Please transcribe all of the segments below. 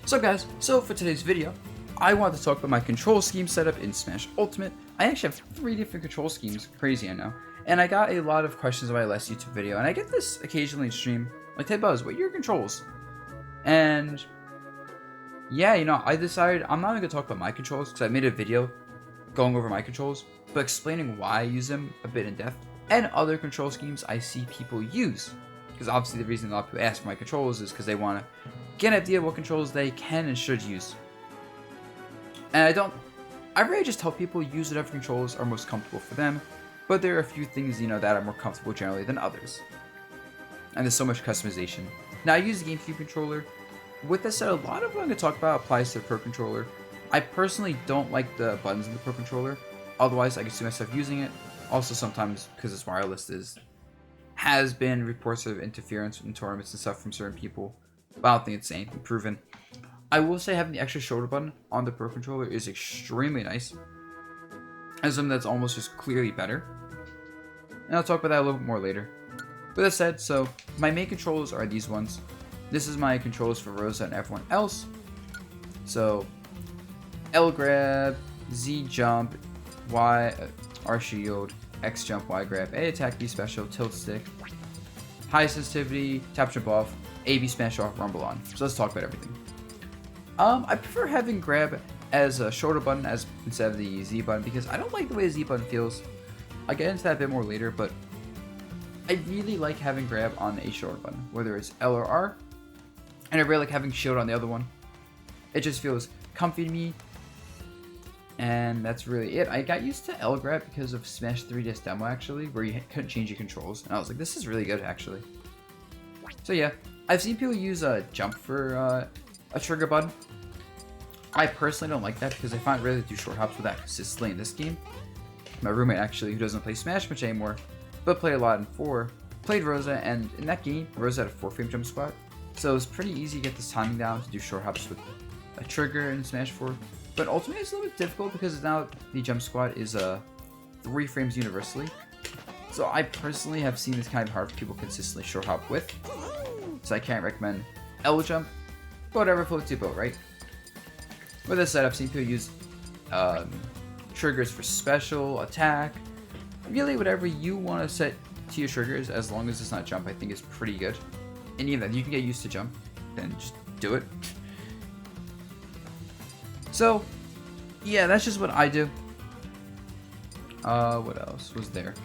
So guys, for today's video, I want to talk about my control scheme setup in Smash Ultimate. I actually have 3 different control schemes, crazy I know. And I got a lot of questions on my last YouTube video, and I get this occasionally in stream, like, Dabuz, what are your controls? And yeah, I decided I'm not even going to talk about my controls, because I made a video going over my controls, but explaining why I use them a bit in depth, and other control schemes I see people use. Because obviously the reason a lot of people ask for my controls is because they want to get an idea of what controls they can and should use. And I really just tell people use whatever controls are most comfortable for them, but there are a few things, that are more comfortable generally than others. And there's so much customization. Now I use the Gamecube Controller. With that said, a lot of what I'm going to talk about applies to the Pro Controller. I personally don't like the buttons in the Pro Controller, otherwise I can see myself using it. Also sometimes, because it's wireless, has been reports of interference in tournaments and stuff from certain people, but I don't think it's anything proven. I will say having the extra shoulder button on the Pro Controller is extremely nice, and something that's almost just clearly better. And I'll talk about that a little bit more later. But that said, so my main controllers are these ones. This is my controllers for Rosa and everyone else. So L grab, Z jump, Y R shield, X jump, Y grab, A attack, B special, tilt stick, high sensitivity, tap jump off, A B smash off, rumble on. So let's talk about everything. I prefer having grab as a shoulder button instead of the Z button because I don't like the way the Z button feels. I'll get into that a bit more later, but I really like having grab on a shoulder button, whether it's L or R, and I really like having shield on the other one. It just feels comfy to me, and that's really it. I got used to L grab because of Smash 3DS demo actually, where you couldn't change your controls, and I was like, this is really good actually. So yeah, I've seen people use a jump for a trigger button. I personally don't like that because I find it really to do short hops with that consistently in this game. My roommate actually, who doesn't play Smash much anymore, but played a lot in 4, played Rosa, and in that game, Rosa had a 4-frame jump squat. So it was pretty easy to get this timing down to do short hops with a trigger in Smash 4. But ultimately it's a little bit difficult because now the jump squat is 3 frames universally. So I personally have seen this kind of hard for people consistently short hop with. So I can't recommend L jump, but whatever floats your boat, right? With that said, I've seen people use triggers for special, attack, really whatever you want to set to your triggers, as long as it's not jump, I think is pretty good. And even then, you can get used to jump, then just do it. So, yeah, that's just what I do. What else was there?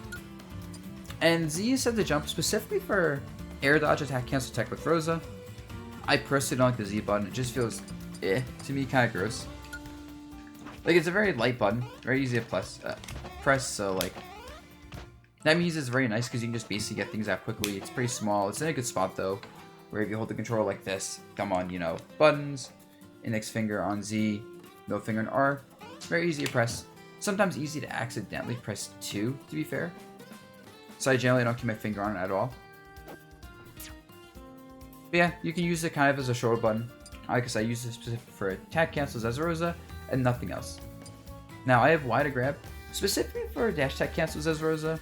And Z is set to jump specifically for air dodge, attack, cancel, attack with Rosa. I personally don't like the Z button, it just feels to me kind of gross. Like, it's a very light button, very easy to press, so like, that means it's very nice because you can just basically get things out quickly. It's pretty small, it's in a good spot though, where if you hold the controller like this, come on, buttons, index finger on Z, middle finger on R, very easy to press. Sometimes easy to accidentally press 2, to be fair. So I generally don't keep my finger on it at all. But yeah, you can use it kind of as a shoulder button. Because I use it specifically for attack cancels as Rosa and nothing else. Now I have Y to grab specifically for dash attack cancels as Rosa.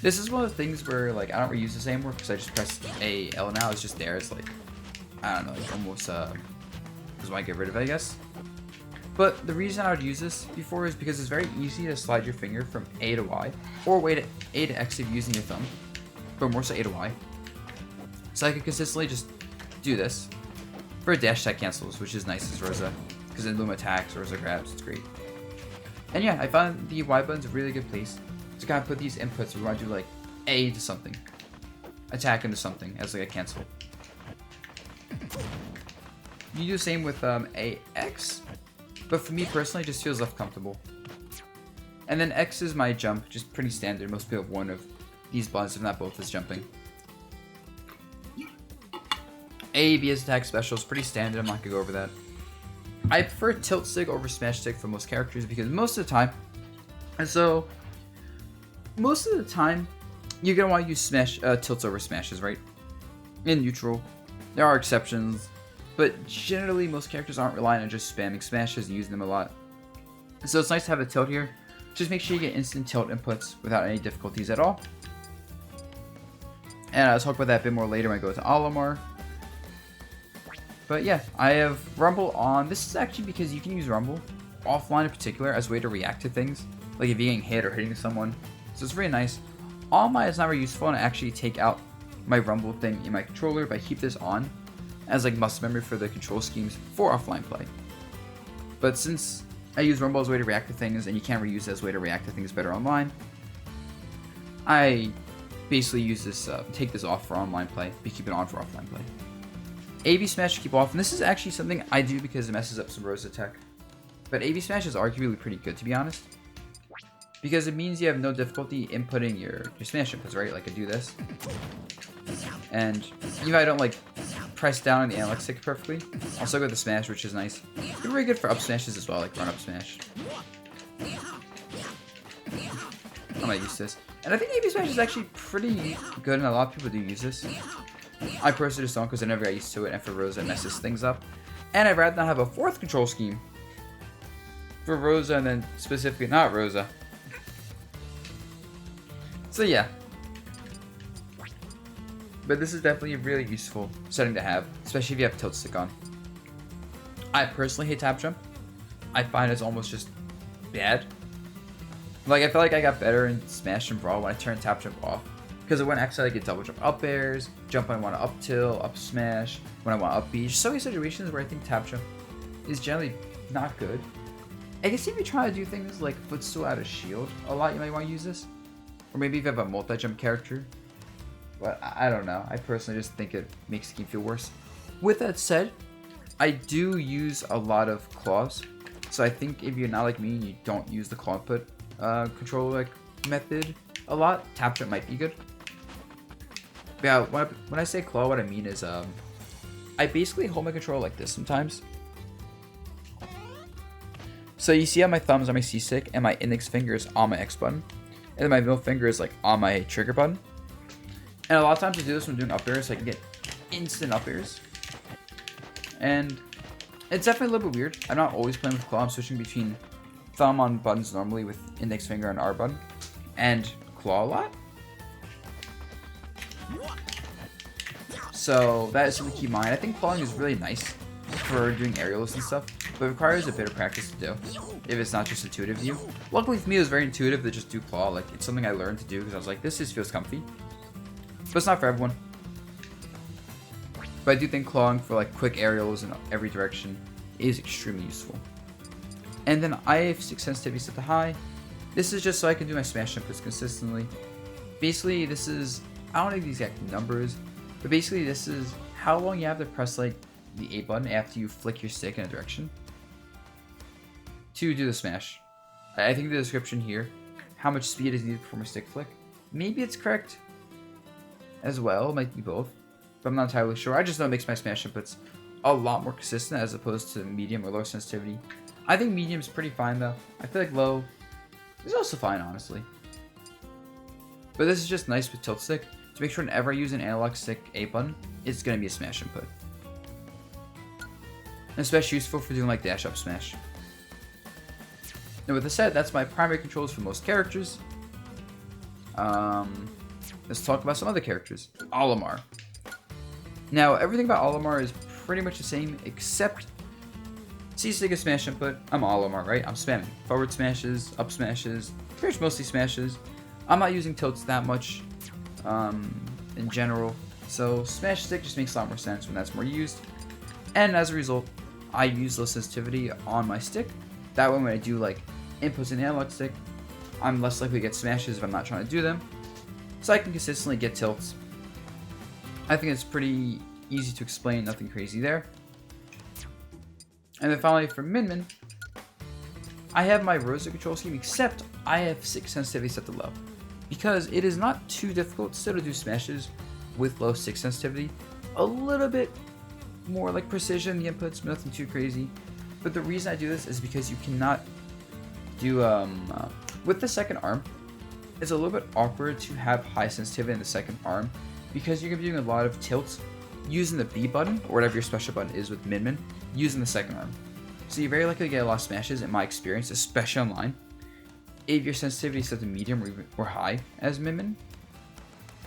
This is one of the things where like I don't reuse this anymore because I just press A L now. It's just there. It's like, I don't know, like almost because why get rid of it, I guess. But the reason I would use this before is because it's very easy to slide your finger from A to Y, or A to X if you're using your thumb, but more so A to Y. So I could consistently just do this for dash attack cancels, which is nice as Rosa, because then Luma attacks, Rosa grabs, it's great. And yeah, I found the Y button's a really good place to kind of put these inputs. We want to do like A to something, attack into something as like a cancel. You do the same with AX, but for me personally, it just feels less comfortable. And then X is my jump, just pretty standard. Most people have one of these buttons, if not both, as jumping. A, B as attack special is pretty standard, I'm not going to go over that. I prefer tilt stick over smash stick for most characters because most of the time, you're going to want to use tilts over smashes, right? In neutral. There are exceptions, but generally most characters aren't relying on just spamming smashes and using them a lot. So it's nice to have a tilt here. Just make sure you get instant tilt inputs without any difficulties at all. And I'll talk about that a bit more later when I go to Olimar. But yeah, I have Rumble on. This is actually because you can use Rumble offline in particular as a way to react to things, like if you're getting hit or hitting someone. So it's really nice. On my is not very useful, and I actually take out my Rumble thing in my controller, but I keep this on as like muscle memory for the control schemes for offline play. But since I use Rumble as a way to react to things, and you can't reuse it as a way to react to things better online, I basically use this, take this off for online play, but keep it on for offline play. AV Smash keep off, and this is actually something I do because it messes up some Rosa tech. But AV Smash is arguably pretty good, to be honest, because it means you have no difficulty inputting your Smash inputs, right? Like I do this, and even if I don't like press down on the analog stick perfectly, I'll still go with the Smash, which is nice. It's very good for up smashes as well, like run up smash. I'm not used to this, and I think AV Smash is actually pretty good, and a lot of people do use this. I personally just don't, because I never got used to it, and for Rosa it messes things up. And I'd rather not have a fourth control scheme for Rosa, and then specifically not Rosa. So yeah. But this is definitely a really useful setting to have, especially if you have tilt stick on. I personally hate tap jump. I find it's almost just bad. Like, I feel like I got better in Smash and Brawl when I turned tap jump off. Because when actually I get double jump up airs, jump when I want to up tilt, up smash, when I want up B. So many situations where I think tap jump is generally not good. I guess if you try to do things like footstool out of shield a lot, you might want to use this. Or maybe if you have a multi-jump character. But I don't know. I personally just think it makes the game feel worse. With that said, I do use a lot of claws. So I think if you're not like me and you don't use the claw input controller method a lot, tap jump might be good. But yeah, when I say claw, what I mean is I basically hold my controller like this sometimes. So you see how my thumbs on my C stick and my index finger is on my X button, and then my middle finger is like on my trigger button. And a lot of times I do this when doing up airs, so I can get instant up airs. And it's definitely a little bit weird. I'm not always playing with claw. I'm switching between thumb on buttons normally with index finger and R button, and claw a lot. So that is something to keep in mind. I think clawing is really nice for doing aerials and stuff, but it requires a bit of practice to do if it's not just intuitive to you. Luckily for me, it was very intuitive to just do claw. Like, it's something I learned to do because I was like, this just feels comfy. But it's not for everyone. But I do think clawing for like quick aerials in every direction is extremely useful. And then I have stick sensitivity set to high. This is just so I can do my smash inputs consistently. Basically, this is, I don't know the exact numbers, but basically this is how long you have to press like the A button after you flick your stick in a direction to do the smash. I think the description here, how much speed is needed to perform a stick flick. Maybe it's correct as well, it might be both, but I'm not entirely sure. I just know it makes my smash inputs a lot more consistent as opposed to medium or low sensitivity. I think medium is pretty fine though. I feel like low is also fine, honestly. But this is just nice with tilt stick to make sure whenever I use an analog stick A button, it's going to be a smash input. And especially useful for doing like dash up smash. Now with this said, that's my primary controls for most characters. Let's talk about some other characters. Olimar. Now everything about Olimar is pretty much the same except C-stick is smash input. I'm Olimar, right? I'm spamming forward smashes, up smashes, pretty much mostly smashes. I'm not using tilts that much in general, so smash stick just makes a lot more sense when that's more used. And as a result, I use low sensitivity on my stick. That way when I do like inputs in the analog stick, I'm less likely to get smashes if I'm not trying to do them. So I can consistently get tilts. I think it's pretty easy to explain, nothing crazy there. And then finally for Midman, I have my Rosa control scheme, except I have stick sensitivity set to low. Because it is not too difficult still to do smashes with low stick sensitivity. A little bit more like precision in the inputs, nothing too crazy. But the reason I do this is because you cannot do, with the second arm, it's a little bit awkward to have high sensitivity in the second arm because you're going to be doing a lot of tilts using the B button, or whatever your special button is with Midman, using the second arm. So you're very likely to get a lot of smashes in my experience, especially online, if your sensitivity is set to medium or high as Midman.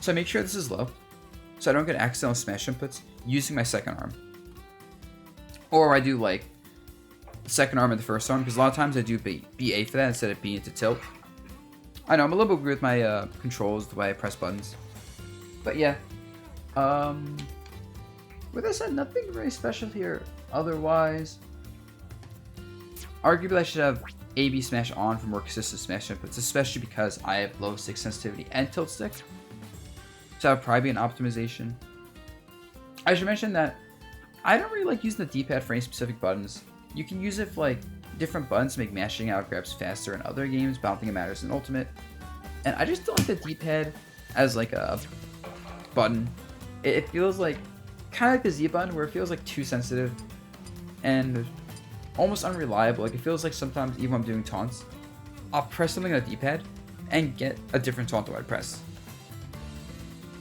So I make sure this is low, so I don't get accidental smash inputs using my second arm. Or I do like the second arm and the first arm, because a lot of times I do BA for that instead of B into tilt. I know I'm a little bit weird with my controls, the way I press buttons. But yeah. With that said, nothing very special here otherwise. Arguably I should have A/B smash on for more consistent smash inputs, especially because I have low stick sensitivity and tilt stick. So that would probably be an optimization. I should mention that I don't really like using the D-pad for any specific buttons. You can use it for like different buttons to make mashing out grabs faster in other games, but I don't think it matters in Ultimate. And I just don't like the D-pad as like a button. It feels like kind of like the Z button, where it feels like too sensitive and almost unreliable. Like it feels like sometimes even when I'm doing taunts, I'll press something on the D-pad and get a different taunt that I press.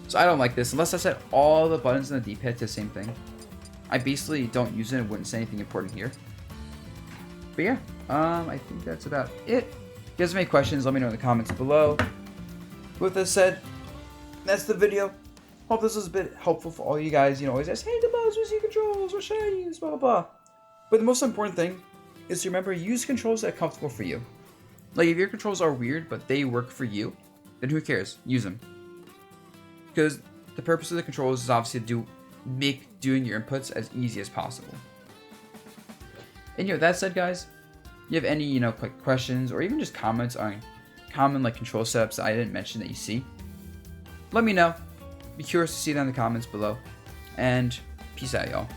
So I don't like this unless I set all the buttons on the D-pad to the same thing. I basically don't use it and wouldn't say anything important here. But yeah, I think that's about it. If you guys have any questions, let me know in the comments below. With that said, that's the video. Hope this was a bit helpful for all you guys. You know, always ask, hey, Dabuz, what's your controls? What should I use? Blah, blah, blah. But the most important thing is to remember, use controls that are comfortable for you. Like, if your controls are weird, but they work for you, then who cares? Use them. Because the purpose of the controls is obviously to make doing your inputs as easy as possible. And you know, that said, guys, you have any, quick questions or even just comments on common like control setups that I didn't mention that you see, let me know. Be curious to see that in the comments below. And peace out, y'all.